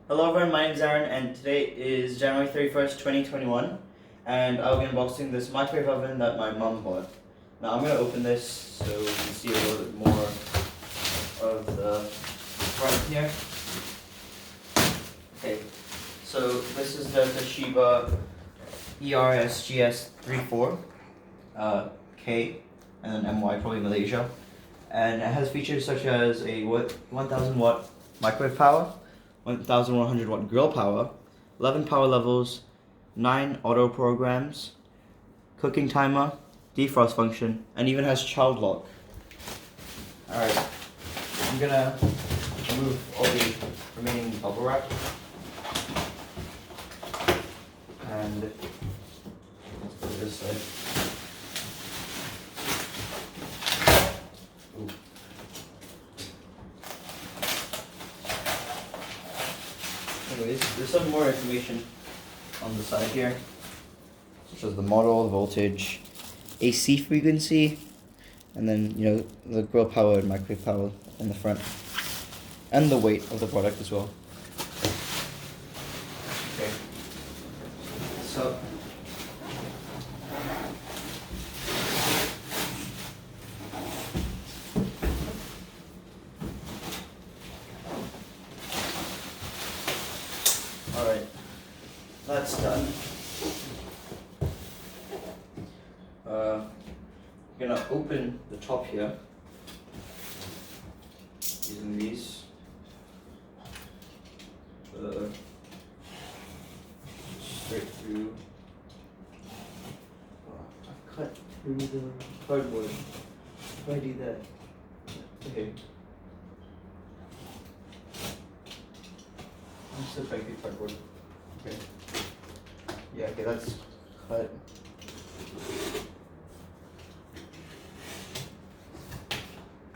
Hello everyone, my name is Aaron and today is January 31st, 2021 and I'll be unboxing this microwave oven that my mom bought. Now I'm going to open this so you can see a little bit more of the front here. Okay, so this is the Toshiba ERSGS34 K and then MY, probably Malaysia. And it has features such as a 1000 watt microwave power, 1100 watt grill power, 11 power levels, 9 auto programs, cooking timer, defrost function, and even has child lock. Alright, I'm gonna remove all the remaining bubble wrap. And let's put this side. Ooh. Anyways, there's some more information on the side here, such as the model, the voltage, AC frequency, and then the grill power and microwave power in the front, and the weight of the product as well. Okay, so alright, that's done. I'm gonna open the top here using these. Straight through. Oh, I've cut through the cardboard. How do I do that? Okay. I'm still trying to get cardboard. Okay. Yeah, okay, that's cut.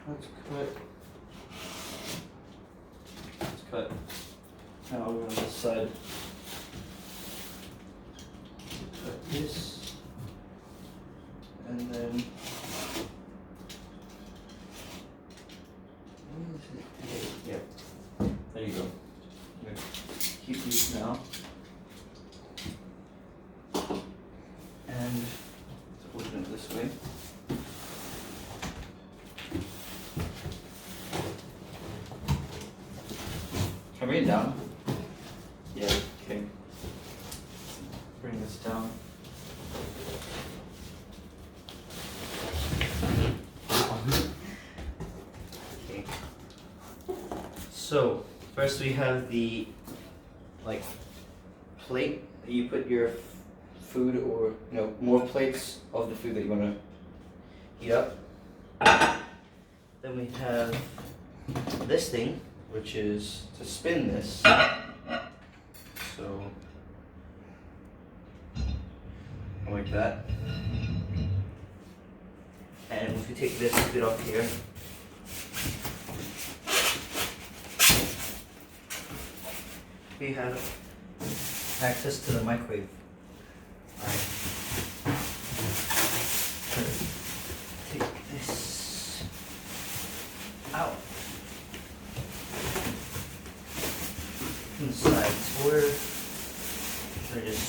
That's cut. That's cut. Now I'll go on this side. Cut this. And then yeah. There you go. I'm gonna keep these now. And let's open it this way. Can I bring it down? Yeah, okay. Bring this down. Okay. So, first we have the plate that you put your food, or more plates of the food that you want to heat up. Then we have this thing, which is to spin this. So, like that. And if we take this bit off here, we have access to the microwave. Alright. Take this out. Inside, so where should I just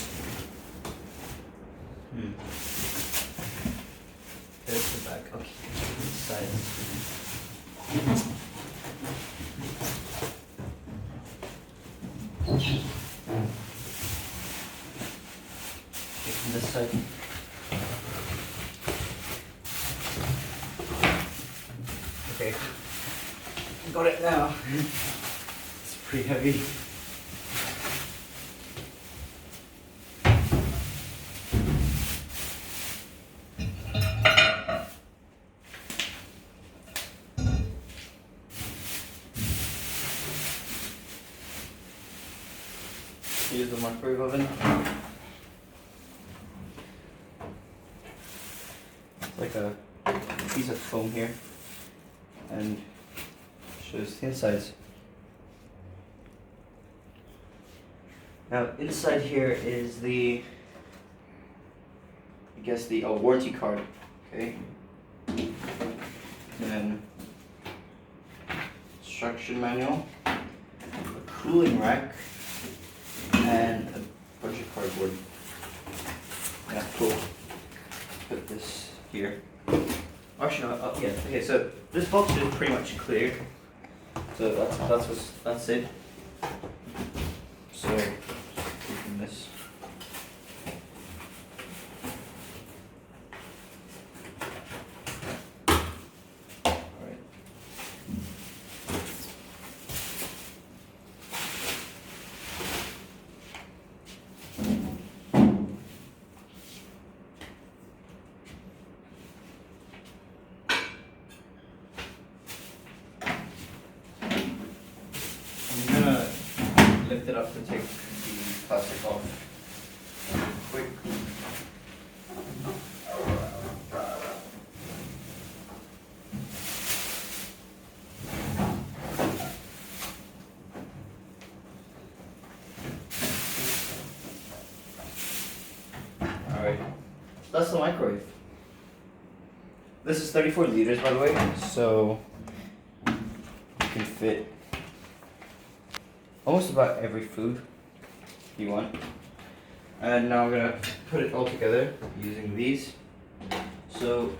there's the back. Okay, inside. Okay, from this side. Okay, got it now. It's pretty heavy. Here's the microwave oven. It's like a piece of foam here, and shows the insides. Now inside here is the, the warranty card. Okay. And then instruction manual, a cooling rack and a bunch of cardboard. Yeah, cool. Put this here. Actually, no, yeah. Okay, so this box is pretty much clear. So that's it. So open this. Alright. I'm gonna lift it up to take the plastic off quick. Alright, that's the microwave. This is 34 liters, by the way, so you can fit almost about every food you want. And now I'm gonna put it all together using these. So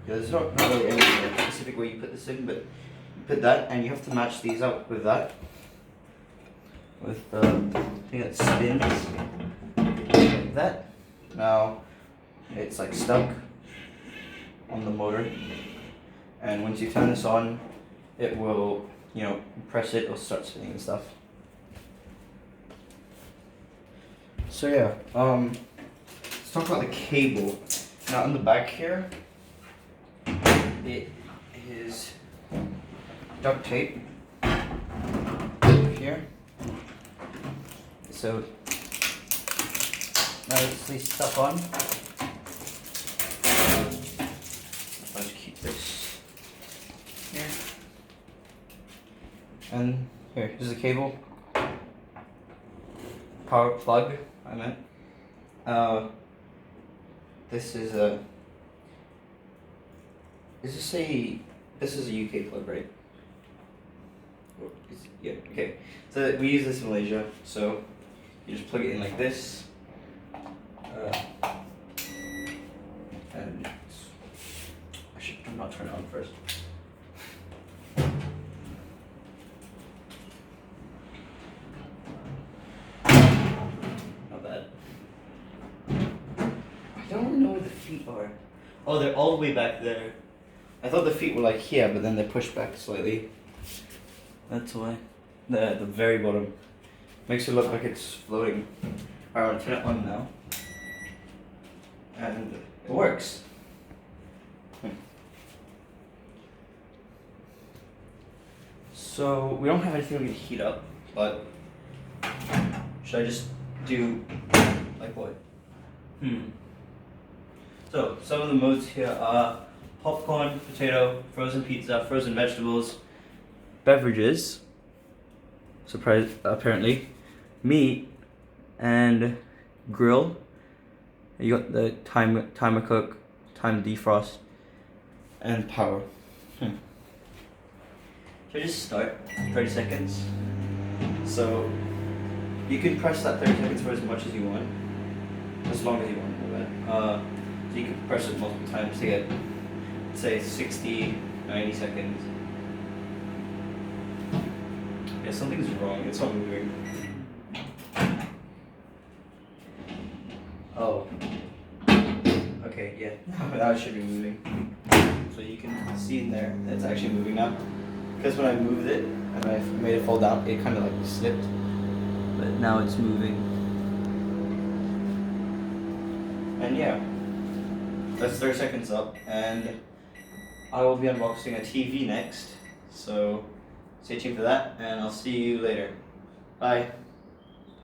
yeah, there's not really any specific way you put this in, but you put that, and you have to match these up with that, with the thing that spins like that. Now it's like stuck on the motor, and once you turn this on, it will, you know, press it, it'll start spinning and stuff. So yeah, let's talk about the cable. Now on the back here, it is duct tape here. So now let's leave stuff on. Let's keep this here. And here's the cable. Power plug, I meant. This is a. This is a UK plug, right? Yeah, okay. So we use this in Malaysia, so you just plug it in like this. And I should not turn it on first. Not bad. I don't really know where the feet are. Oh, they're all the way back there. I thought the feet were like here, but then they push back slightly. That's why. The very bottom. Makes it look like it's floating. Alright, I'm gonna turn it on now. And it works. So we don't have anything we can heat up, but should I just do like what? So some of the modes here are popcorn, potato, frozen pizza, frozen vegetables, beverages, surprise apparently, meat, and grill. You got the timer cook, time defrost, and power. Should I just start? 30 seconds. So you can press that 30 seconds for as much as you want, as long as you want. So you can press it multiple times to get, say, 60, 90 seconds. Yeah, something's wrong. It's not moving. Oh. Okay, yeah. Now it should be moving. So you can see in there, it's actually moving now. Because when I moved it and I made it fall down, it kind of like slipped. But now it's moving. And yeah, that's 30 seconds up, and I will be unboxing a TV next. So stay tuned for that, and I'll see you later. Bye.